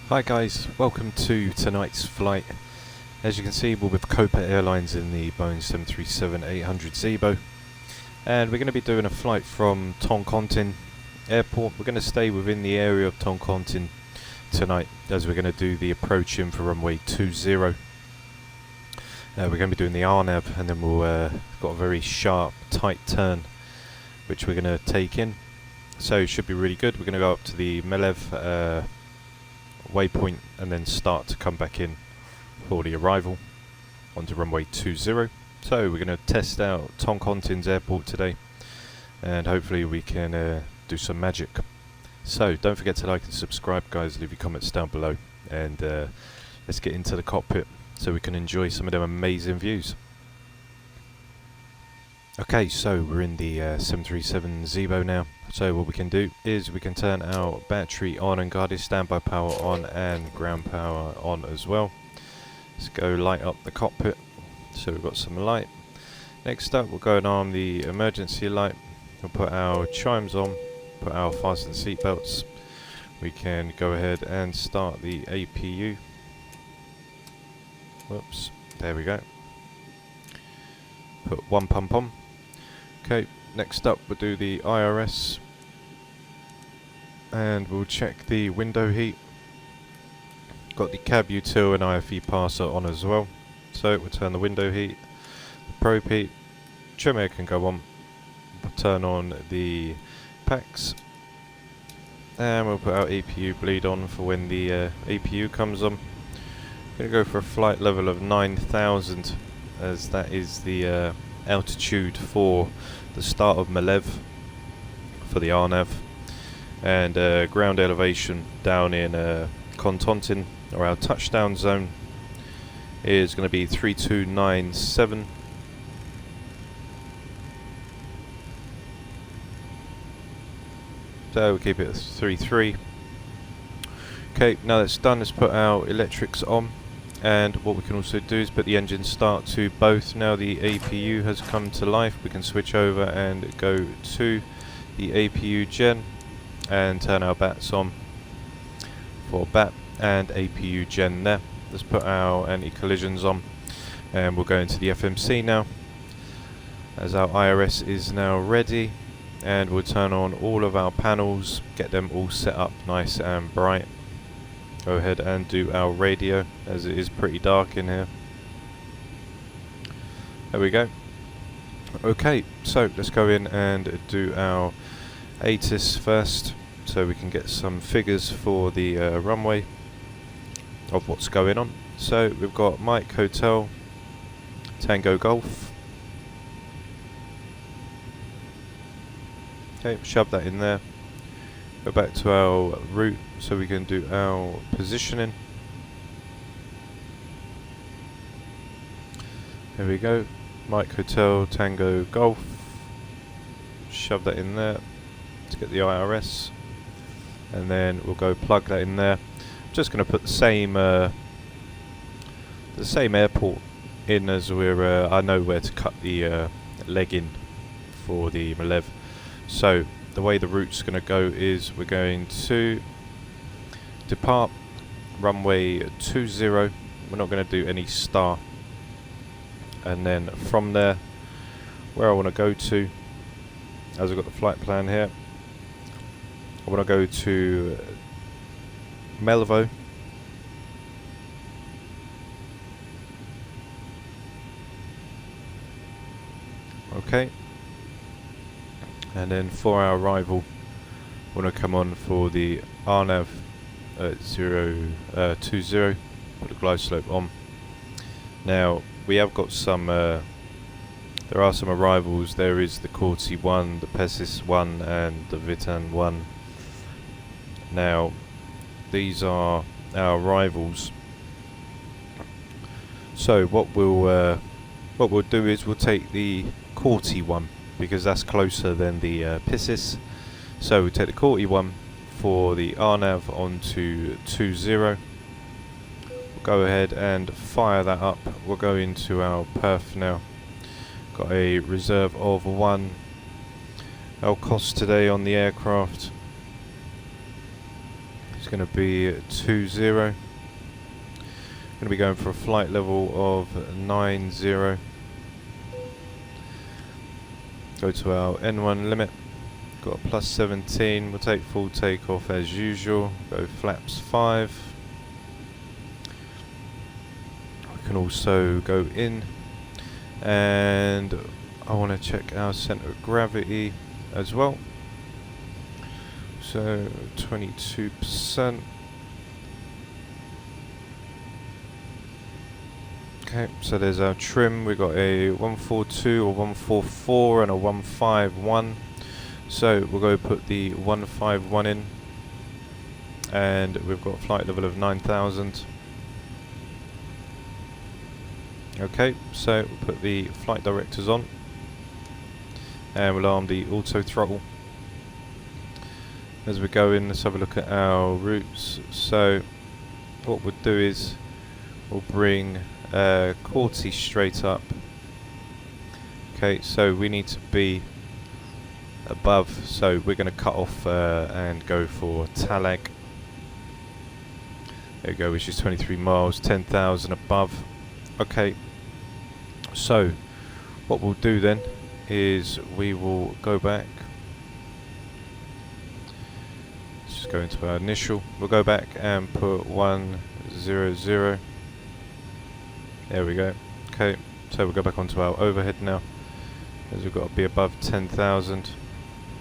Hi guys, welcome to tonight's flight. As you can see, we're with Copa Airlines in the Boeing 737-800 Zibo, and we're going to be doing a flight from Toncontin Airport. We're going to stay within the area of Toncontin tonight, as we're going to do the approach in for runway 20. We're going to be doing the RNAV, and then we'll got a very sharp, tight turn, which we're going to take in. So it should be really good. We're going to go up to the Melev waypoint and then start to come back in for the arrival onto runway 20. So we're going to test out Toncontin's airport today, and hopefully we can do some magic. So don't forget to like and subscribe, guys. Leave your comments down below, and let's get into the cockpit so we can enjoy some of them amazing views. Okay, so we're in the 737 Zibo now. So what we can do is we can turn our battery on and guided standby power on and ground power on as well. Let's go light up the cockpit. So we've got some light. Next up, we'll go and arm the emergency light. We'll put our chimes on, put our fasten seatbelts. We can go ahead and start the APU. Whoops, there we go. Put one pump on. Okay, next up we'll do the IRS, and we'll check the window heat. Got the cab util and IFE passer on as well. So we'll turn the window heat, the probe heat, trim air can go on. We'll turn on the packs, and we'll put our APU bleed on for when the APU comes on. I'm going to go for a flight level of 9,000, as that is the altitude for the start of Melev for the RNAV, and ground elevation down in Toncontin, or our touchdown zone, is going to be 3297. So we'll keep it at 33. Okay, now that's done, let's put our electrics on. And what we can also do is put the engine start to both. Now the APU has come to life, we can switch over and go to the APU gen and turn our bats on for bat and APU gen there. Let's put our anti-collisions on, and we'll go into the FMC now, as our IRS is now ready, and we'll turn on all of our panels, get them all set up nice and bright. Go ahead and do our radio, as it is pretty dark in here. There we go. Okay, so let's go in and do our ATIS first, so we can get some figures for the runway of what's going on. So we've got Mike Hotel Tango Golf. Okay, shove that in there. Go back to our route so we can do our positioning. There we go. Mike Hotel Tango Golf. Shove that in there to get the IRS, and then we'll go plug that in there. I'm just going to put the same airport in, as we're I know where to cut the leg in for the Melev. So the way the route's going to go is we're going to depart runway 20. We're not going to do any star, and then from there, where I want to go to, as I've got the flight plan here, I want to go to Melvo, okay. And then for our arrival, we want to come on for the RNAV at 20. Put the glide slope on. Now we have got some. There are some arrivals. There is the Corti 1, the Pesis 1, and the Vitan 1. Now these are our arrivals. So what we'll do is we'll take the Corti 1, because that's closer than the Piscis. So we take the Corti 1 for the RNAV onto 20. We'll go ahead and fire that up. We'll go into our perf now. Got a reserve of 1. Our cost today on the aircraft It's going to be 20. Going to be going for a flight level of 90. Go to our N1 limit. Got a plus 17. We'll take full takeoff as usual. Go flaps 5. We can also go in, and I want to check our centre of gravity as well. So 22%. Okay, so there's our trim. We've got a 142, a 144 and a 151. So we'll go put the 151 in, and we've got a flight level of 9,000. Okay, so we'll put the flight directors on, and we'll arm the auto throttle. As we go in, let's have a look at our routes. So what we'll do is we'll bring Corti straight up. Okay, so we need to be above, so we're going to cut off and go for Talag. There we go, which is 23 miles, 10,000 above. Okay, so what we'll do then is we will go back. Let's just go into our initial. We'll go back and put 100. There we go. Okay, so we'll go back onto our overhead now, as we've got to be above 10,000.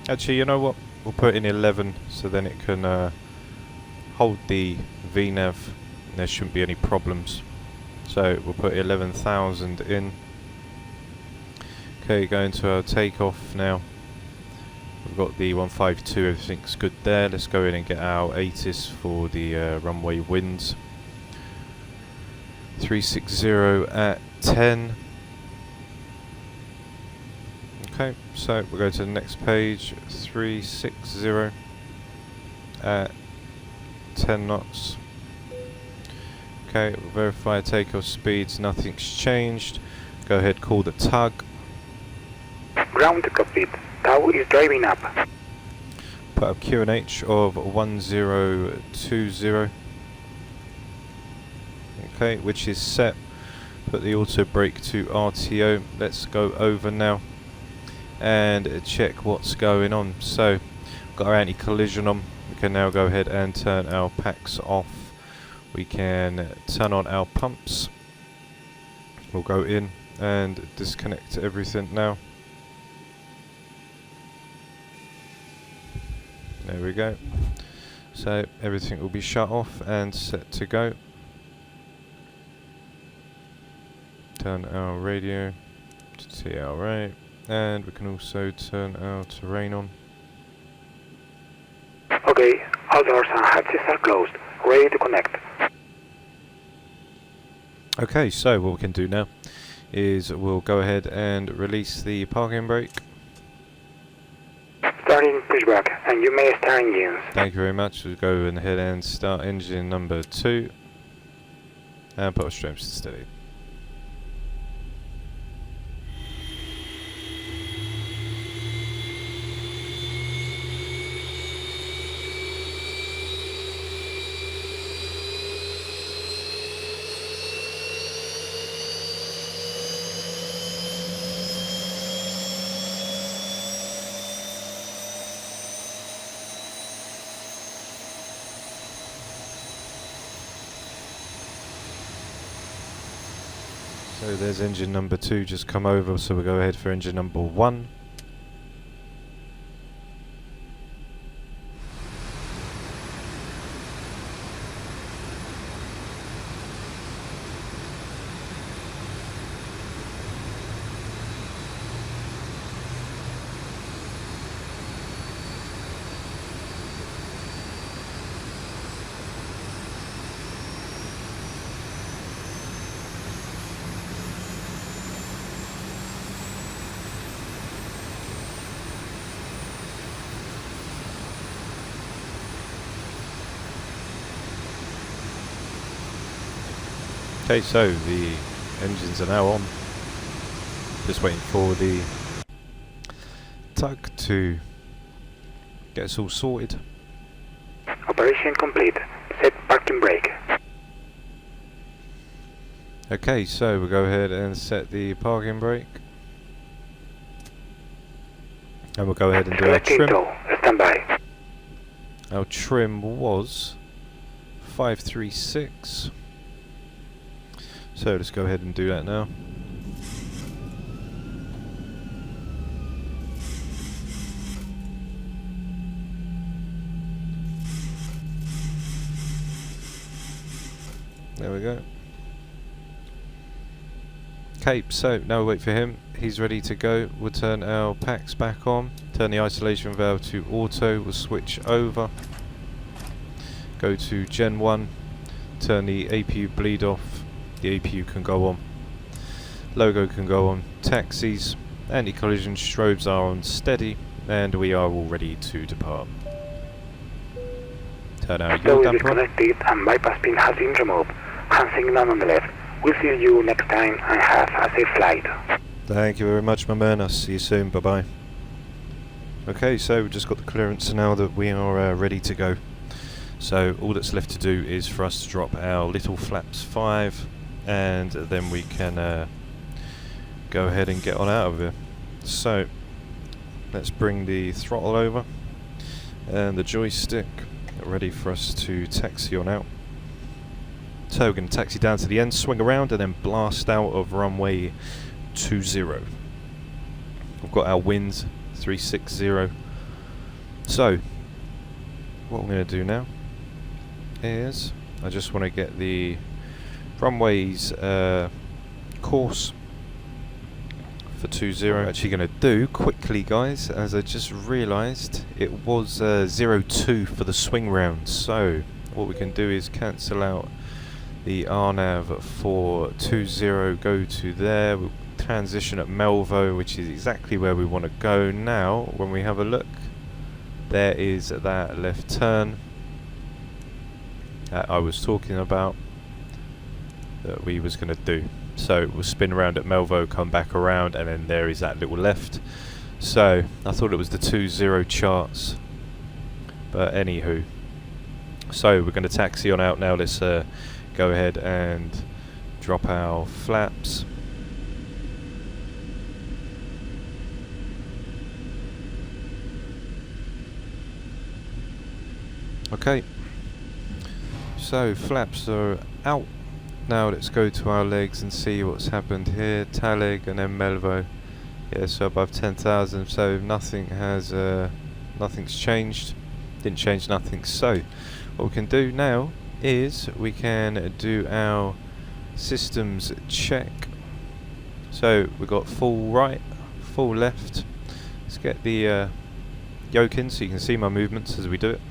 Actually, you know what? We'll put in 11, so then it can hold the VNAV, and there shouldn't be any problems. So we'll put 11,000 in. Okay, going to our takeoff now. We've got the 152, everything's good there. Let's go in and get our ATIS for the runway winds. 360 at 10. Okay, so we'll go to the next page. 360 at 10 knots. Okay, we'll verify takeoff speeds, nothing's changed. Go ahead, call the tug. Ground to cockpit. Tau is driving up. Put up QNH of 1020. Okay, which is set. Put the auto brake to RTO. Let's go over now and check what's going on. So, got our anti-collision on. We can now go ahead and turn our packs off. We can turn on our pumps. We'll go in and disconnect everything now. There we go. So everything will be shut off and set to go. Turn our radio to TRA, and we can also turn our terrain on. Okay, all doors and hatches are closed. Ready to connect. Okay, so what we can do now is we'll go ahead and release the parking brake. Starting pushback, and you may start engines. Thank you very much. We'll go ahead and start engine number 2 and put our straight to steady. So there's engine number 2 just come over, so we'll go ahead for engine number 1. Okay, so the engines are now on. Just waiting for the tug to get us all sorted. Operation complete. Set parking brake. Okay, so we'll go ahead and set the parking brake. And we'll go ahead and do our trim. Stand by. Our trim was 536. So let's go ahead and do that now. There we go. Okay, so now we wait for him. He's ready to go. We'll turn our packs back on. Turn the isolation valve to auto. We'll switch over. Go to Gen 1. Turn the APU bleed off. The APU can go on. Logo can go on. Taxis. Anti-collision strobes are on steady. And we are all ready to depart. Turn our yaw damper on. Disconnected and bypass pin has been removed. Hand signal on the left. We'll see you next time and have a safe flight. Thank you very much, my man. I'll see you soon. Bye bye. Okay, so we've just got the clearance now that we are ready to go. So all that's left to do is for us to drop our little flaps 5, and then we can go ahead and get on out of here. So let's bring the throttle over and the joystick ready for us to taxi on out. So we're going to taxi down to the end, swing around, and then blast out of runway 20. We've got our wind 360. So what I'm going to do now is I just want to get the runway's course for 20. I'm actually going to do quickly, guys, as I just realised it was 02 for the swing round. So what we can do is cancel out the RNAV for 20, go to there, we'll transition at Melvo, which is exactly where we want to go. Now when we have a look, there is that left turn that I was talking about that we was going to do. So we'll spin around at Melvo, come back around, and then there is that little left. So I thought it was the 20 charts, but anywho, so we're going to taxi on out now. Let's go ahead and drop our flaps. Okay, so flaps are out. Now let's go to our legs and see what's happened here. Taleg and then Melvo. Yeah, so above 10,000. So nothing has, nothing's changed. Didn't change nothing. So what we can do now is we can do our systems check. So we've got full right, full left. Let's get the yoke in so you can see my movements as we do it.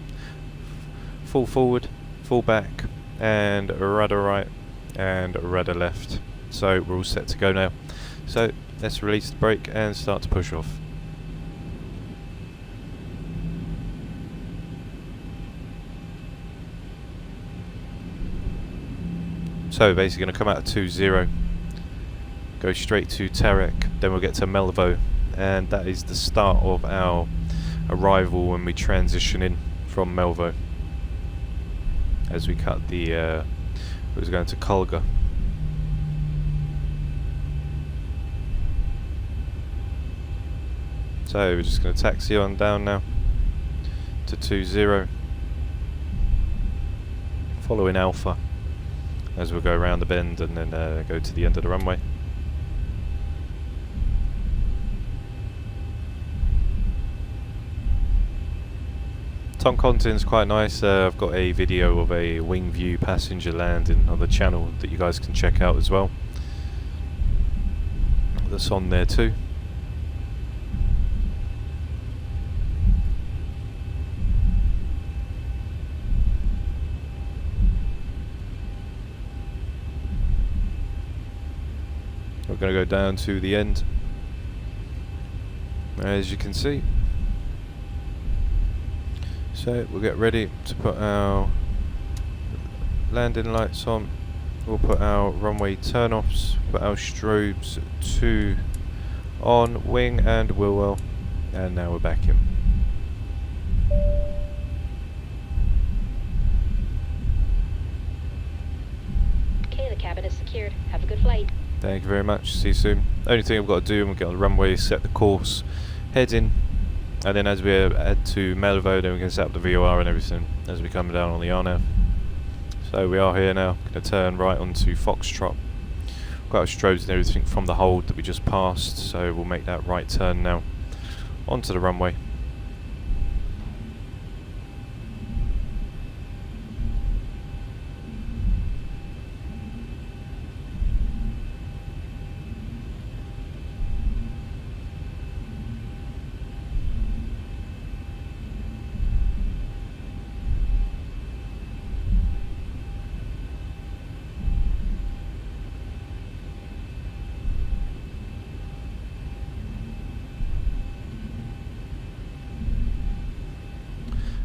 Full forward, full back, and rudder right and rudder left. So we're all set to go now. So let's release the brake and start to push off. So basically going to come out of 20, go straight to Tarmac, then we'll get to Melvo, and that is the start of our arrival when we transition in from Melvo. As we cut the, it was going to Colga. So we're just going to taxi on down now to 20, following Alpha, as we'll go around the bend and then go to the end of the runway. Toncontin's quite nice. I've got a video of a wing view passenger landing on the channel that you guys can check out as well. That's on there too. We're going to go down to the end, as you can see. So we'll get ready to put our landing lights on. We'll put our runway turn-offs, put our strobes to on, wing and wheel well, and now we're back in. secured. Have a good flight. Thank you very much. See you soon. Only thing I've got to do, we'll get on the runway, set the course, head in, and then as we head to Melvo, then we can set up the VOR and everything as we come down on the RNAV. So we are here now. Going to turn right onto Foxtrot. Got our strobes and everything from the hold that we just passed, so we'll make that right turn now onto the runway.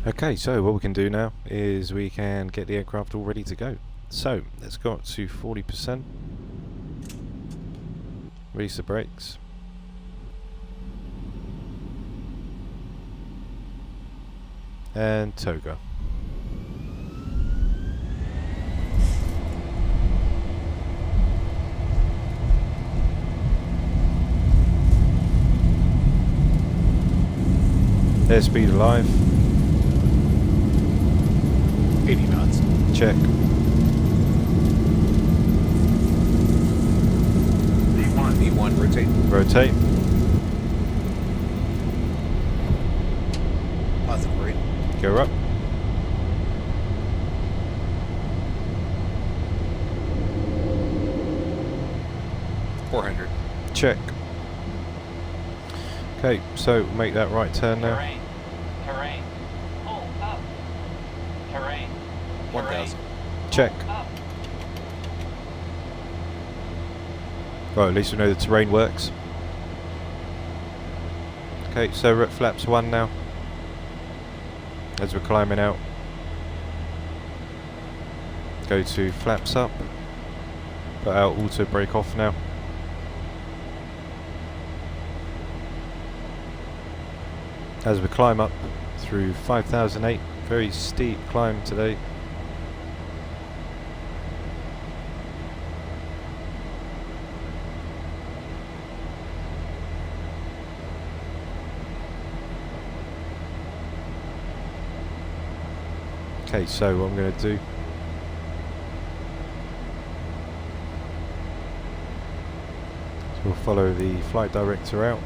Okay, so what we can do now is we can get the aircraft all ready to go. So let's go up to 40%. Release the brakes. And toga. Airspeed alive. 80 knots. Check. V1, rotate. Rotate. Positive rate. Go up. Check. Okay, so make that right turn now. Terrain. Pull up. Terrain. 1000. Check. Right, at least we know the terrain works. Okay, so we're at flaps 1 now. As we're climbing out. Go to flaps up. Put our auto brake off now. As we climb up through 5008, very steep climb today. Okay, so what I'm going to do, so we'll follow the flight director out.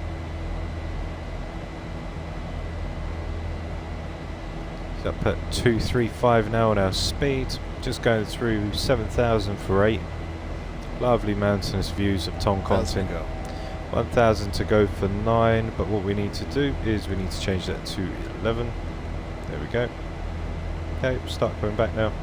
So I put 235 now on our speed, just going through 7,000 for 8. Lovely mountainous views of Toncontin. 1,000 to go for 9, but what we need to do is we need to change that to 11. There we go. Okay, start going back now.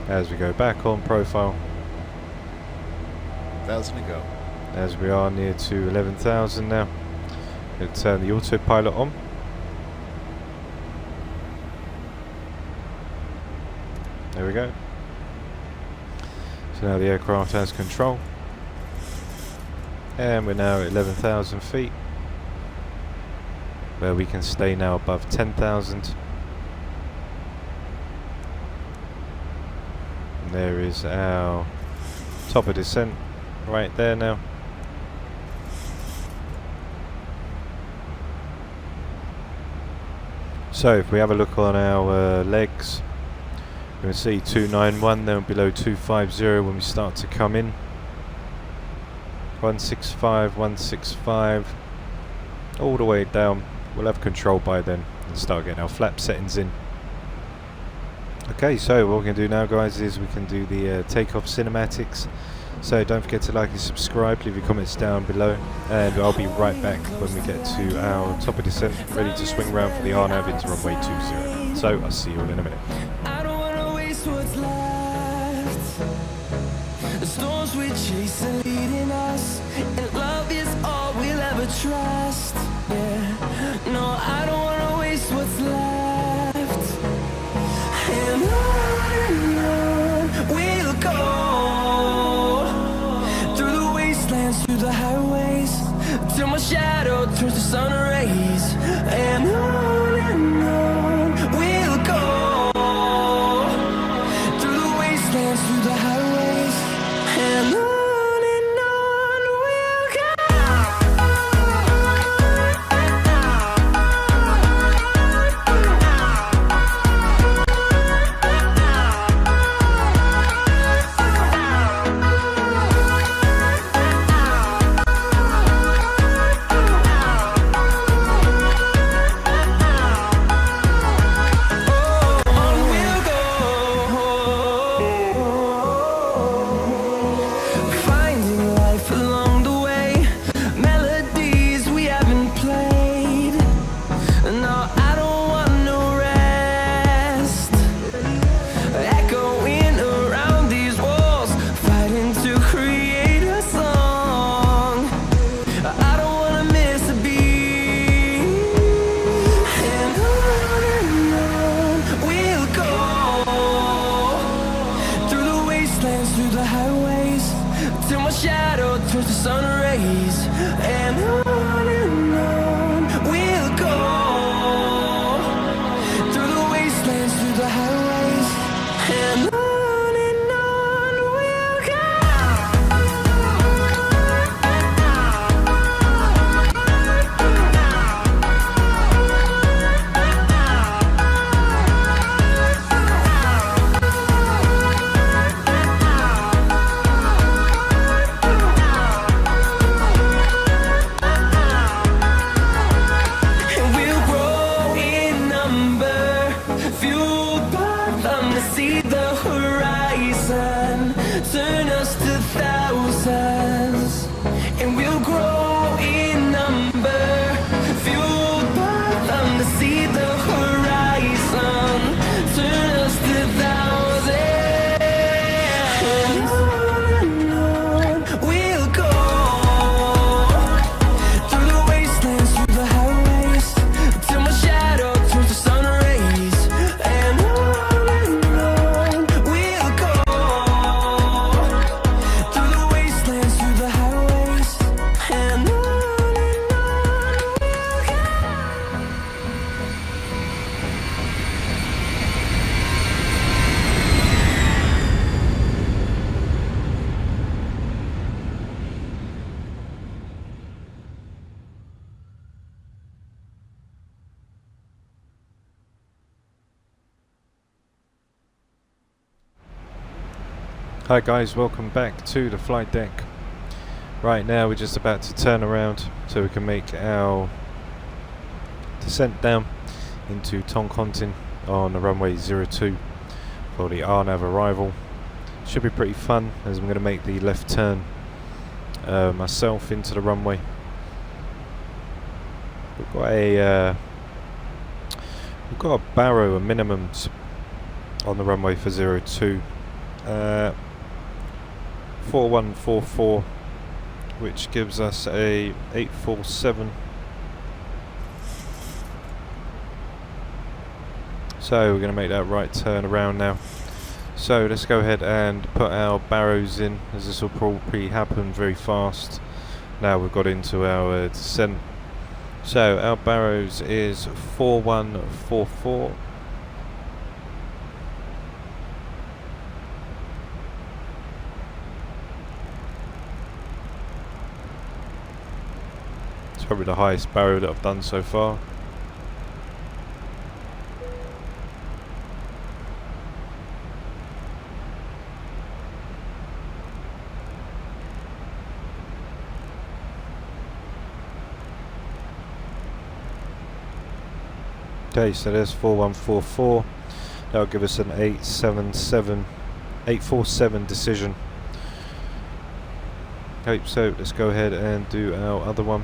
As we go back on profile. 1,000 to go. As we are near to 11,000 now. Going to turn the autopilot on. There we go. So now the aircraft has control. And we're now at 11,000 feet. Where we can stay now above 10,000. There is our top of descent right there now. So if we have a look on our legs, you can see 291 then below 250 when we start to come in. 165, 165, all the way down. We'll have control by then and start getting our flap settings in. Okay, so what we're going to do now, guys, is we can do the takeoff cinematics. So don't forget to like and subscribe, leave your comments down below, and I'll be right back when we get to our top of descent, ready to swing around for the RNAV into runway 20. So I'll see you all in a minute. I don't wanna waste what's left. The storms we chase are leading us, and love is all we'll ever trust. Yeah, no, I don't wanna waste what's left. And on we'll go through the wastelands, through the highways, till my shadow turns to sun rays. And on we'll go, through the wastelands, through the highways, and on we'll go. Hi guys, welcome back to the flight deck. Right now we're just about to turn around so we can make our descent down into Toncontin on the runway 02 for the RNAV arrival. Should be pretty fun as I'm going to make the left turn myself into the runway. We've got a barrow, a minimum on the runway for 02. 4144, which gives us a 847. So we're going to make that right turn around now. So let's go ahead and put our barrows in, as this will probably happen very fast now we've got into our descent. So our barrows is 4144. Probably the highest barrow that I've done so far. Okay, so there's 4144. That'll give us an 847 decision. Okay, so let's go ahead and do our other one.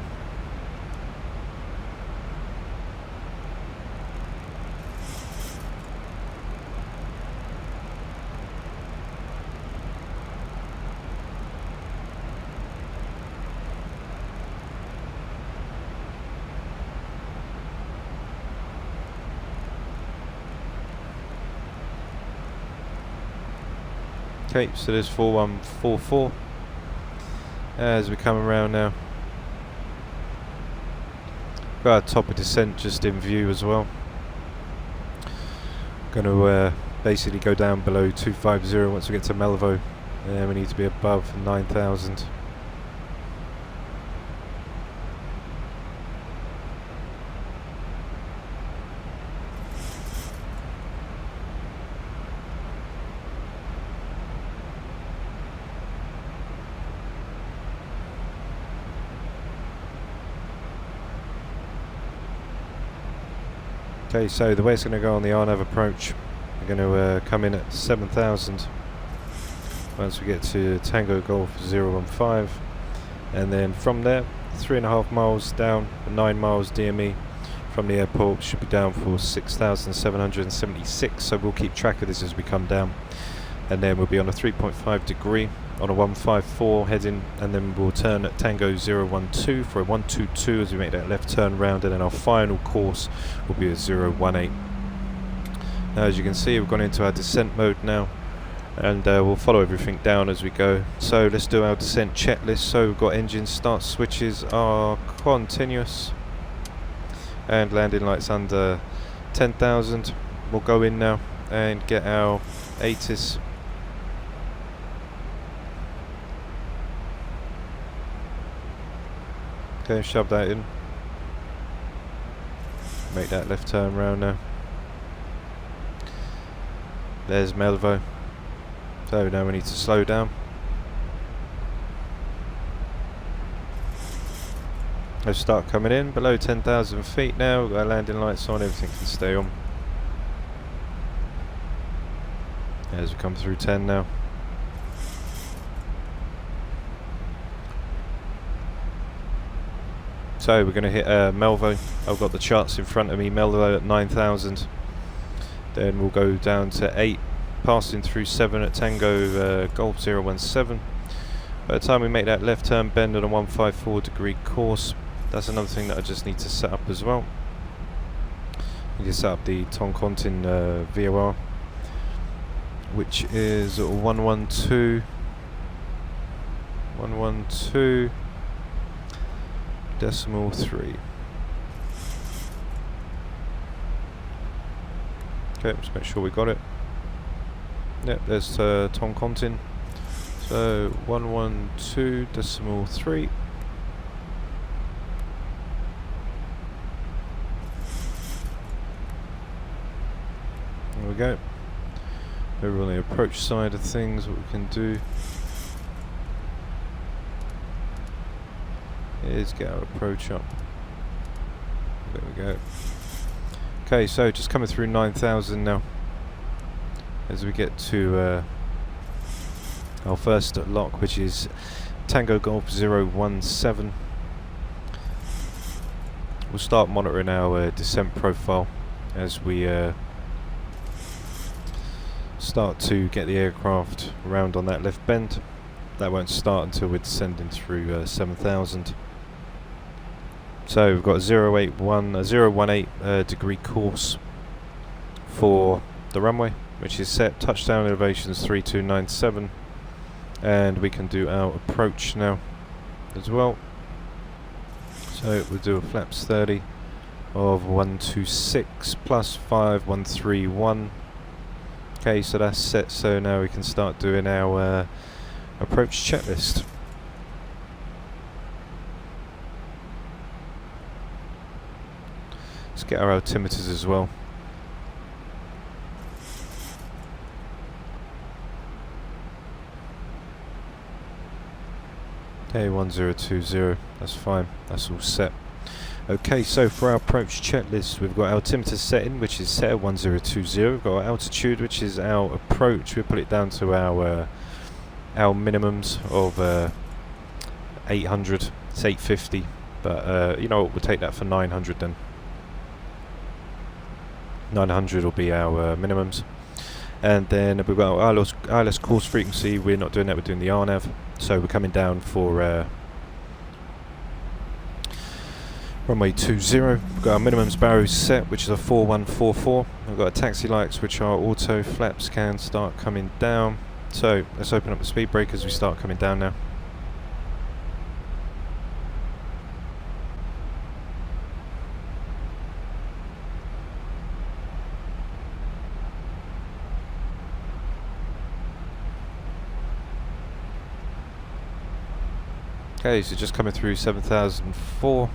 Okay, so there's 4144 as we come around now. Got our top of descent just in view as well. Going to basically go down below 250 once we get to Melvo, and we need to be above 9,000. Okay, so the way it's going to go on the RNAV approach, we're going to come in at 7,000 once we get to Tango Golf 015, and then from there 3.5 miles down, 9 miles DME from the airport should be down for 6,776, so we'll keep track of this as we come down, and then we'll be on a 3.5 degree on a 154 heading, and then we'll turn at Tango 012 for a 122 as we make that left turn round, and then our final course will be a 018. Now as you can see, we've gone into our descent mode now. and we'll follow everything down as we go. So let's do our descent checklist. So we've got engine start switches are continuous, and landing lights under 10,000. We'll go in now and get our ATIS. Okay, shove that in. Make that left turn round now. There's Melvo. So now we need to slow down. Let's start coming in below 10,000 feet now. We've got our landing lights on, everything can stay on. As we come through 10 now. So we're going to hit Melvo. I've got the charts in front of me. Melvo at 9,000. Then we'll go down to 8, passing through 7 at Tango Golf 017. By the time we make that left turn bend on a 154 degree course, that's another thing that I just need to set up as well. You can set up the Toncontin VOR, which is 112.3. Okay, let's make sure we got it. Yep, there's Toncontin. So 112.3. There we go. Over on the approach side of things, what we can do is get our approach up. There we go. Okay, so just coming through 9,000 now. As we get to our first lock, which is Tango Golf 017. We'll start monitoring our descent profile as we start to get the aircraft around on that left bend. That won't start until we're descending through 7,000. So we've got a 018 degree course for the runway, which is set. Touchdown elevations 3297, and we can do our approach now as well. So we'll do a flaps 30 of 126 plus 5131. Okay, so that's set. So now we can start doing our approach checklist. Let's get our altimeters as well. Okay, 1020, that's fine, that's all set. Okay, so for our approach checklist, we've got our altimeter setting, which is set at 1020. We've got our altitude, which is our approach. We'll put it down to our minimums of 800. It's 850, but you know what, we'll take that for 900 then. 900 will be our minimums. And then we've got our ILS course frequency. We're not doing that, we're doing the RNAV. So we're coming down for runway 20. We've got our minimums barrows set, which is a 4144. We've got our taxi lights, which are auto. Flaps can start coming down. So let's open up the speed brake as we start coming down now. Okay, so just coming through 7,004.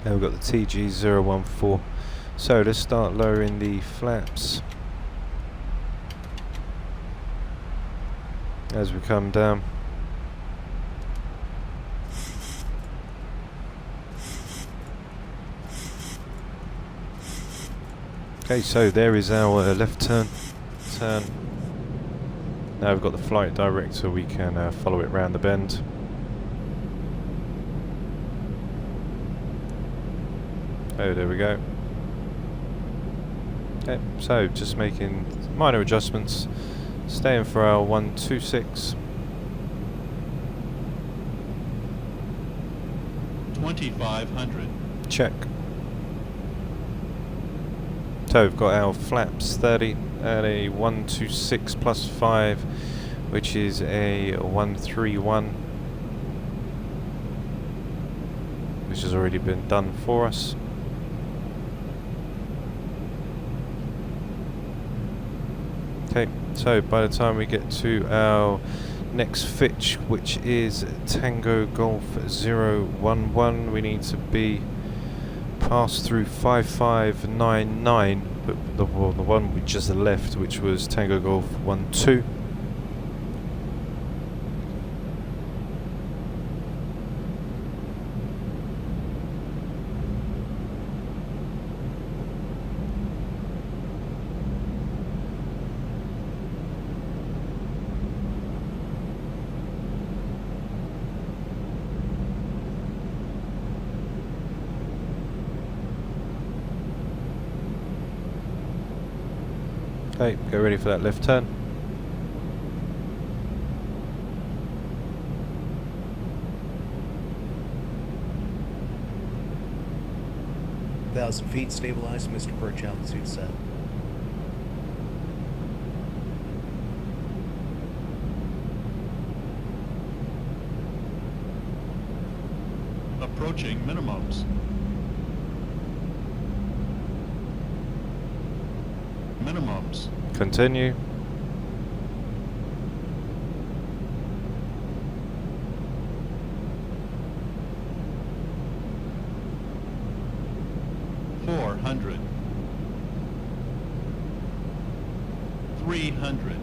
And we've got the TG014. So let's start lowering the flaps as we come down. Okay, so there is our left turn. Now we've got the flight director, we can follow it round the bend. Oh, there we go. Okay, so just making minor adjustments, staying for our 126. 2,500. Check. So we've got our flaps 30 at a 126 plus 5, which is a 131, which has already been done for us. Okay, so by the time we get to our next fitch, which is Tango Golf 011, we need to be passed through 5599, but the one we just left, which was Tango Golf 12. Okay, get ready for that left turn. feet, stabilized, Mr. Perch, altitude set. Approaching minimums. Minimums. Continue. $400. $300.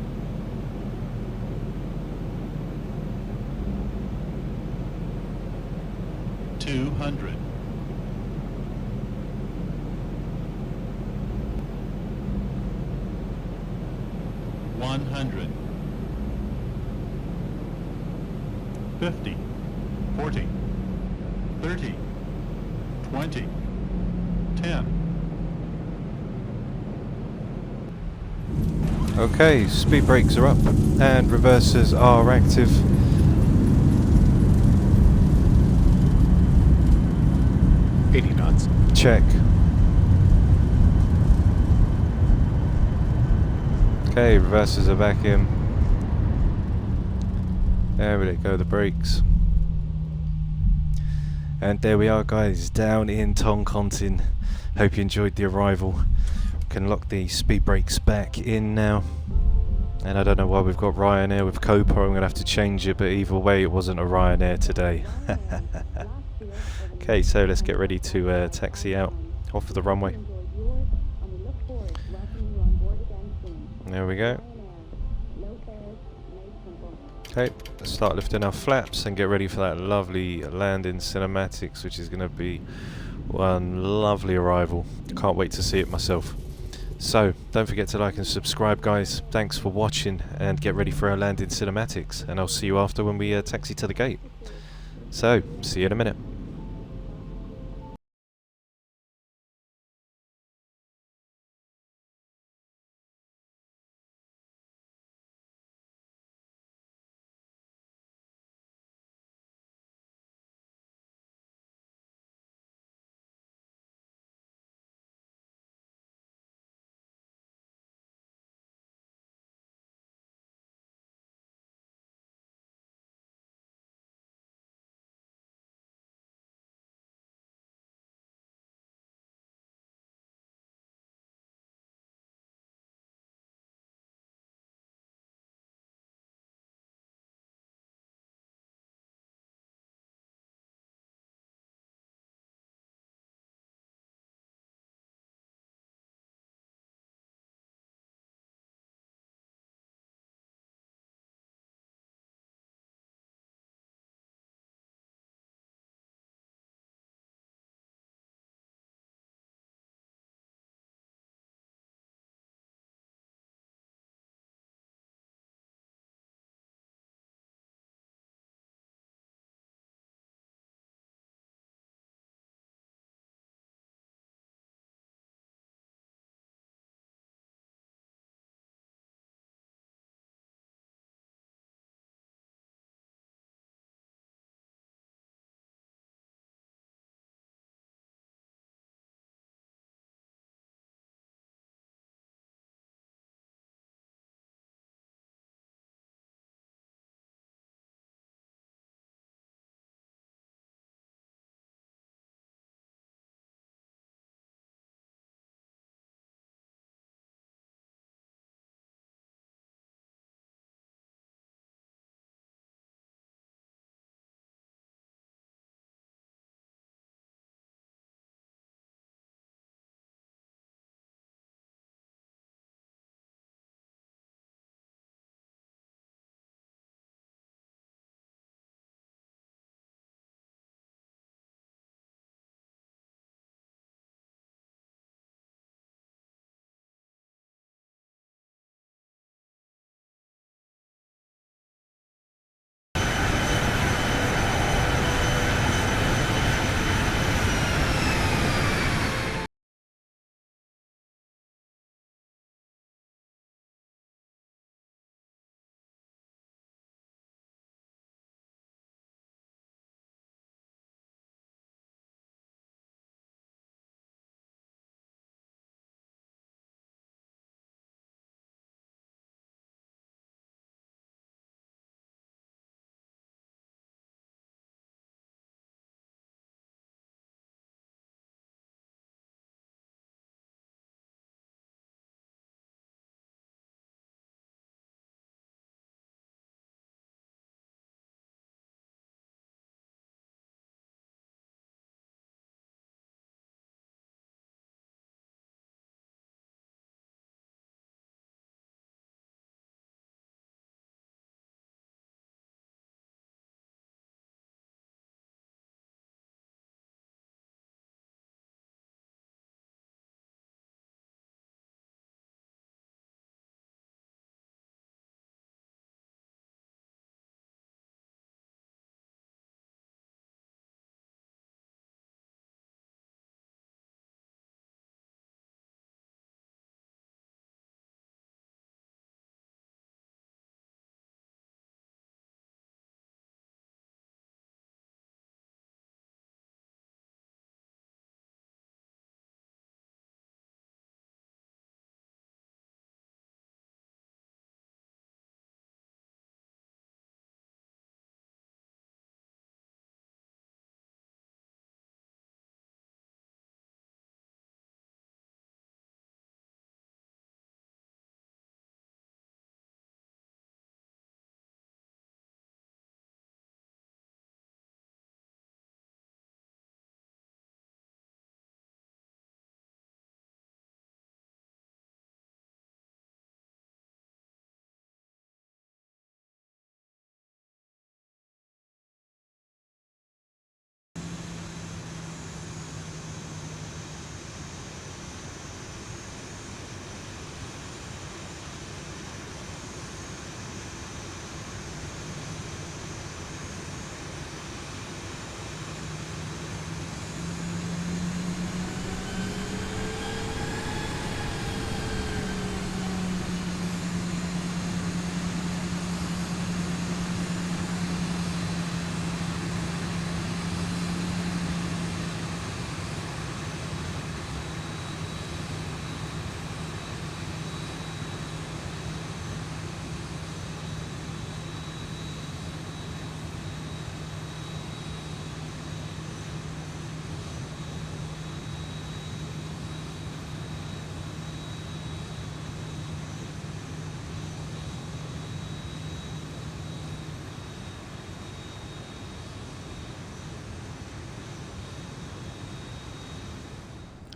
$200. $100. 50. 40. 30. 20. 10. Okay, speed brakes are up and reversers are active. $80. Check. Okay, reversers are back in. There we go, the brakes. And there we are, guys, down in Toncontin. Hope you enjoyed the arrival. Can lock the speed brakes back in now. And I don't know why we've got Ryanair with Copa. I'm going to have to change it, but either way it wasn't a Ryanair today. Okay, so let's get ready to taxi out off of the runway. There we go. Okay, let's start lifting our flaps and get ready for that lovely landing cinematics, which is going to be one lovely arrival. Can't wait to see it myself. So, don't forget to like and subscribe, guys. Thanks for watching, and get ready for our landing cinematics, and I'll see you after when we taxi to the gate. So, see you in a minute.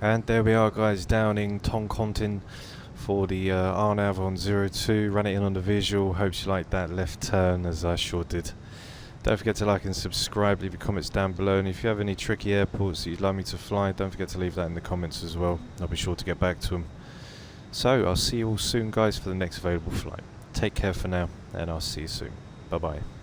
And there we are, guys, downing Toncontin for the RNAV on 02. Run it in on the visual. Hope you liked that left turn, as I sure did. Don't forget to like and subscribe. Leave your comments down below. And if you have any tricky airports that you'd like me to fly, don't forget to leave that in the comments as well. I'll be sure to get back to them. So I'll see you all soon, guys, for the next available flight. Take care for now, and I'll see you soon. Bye-bye.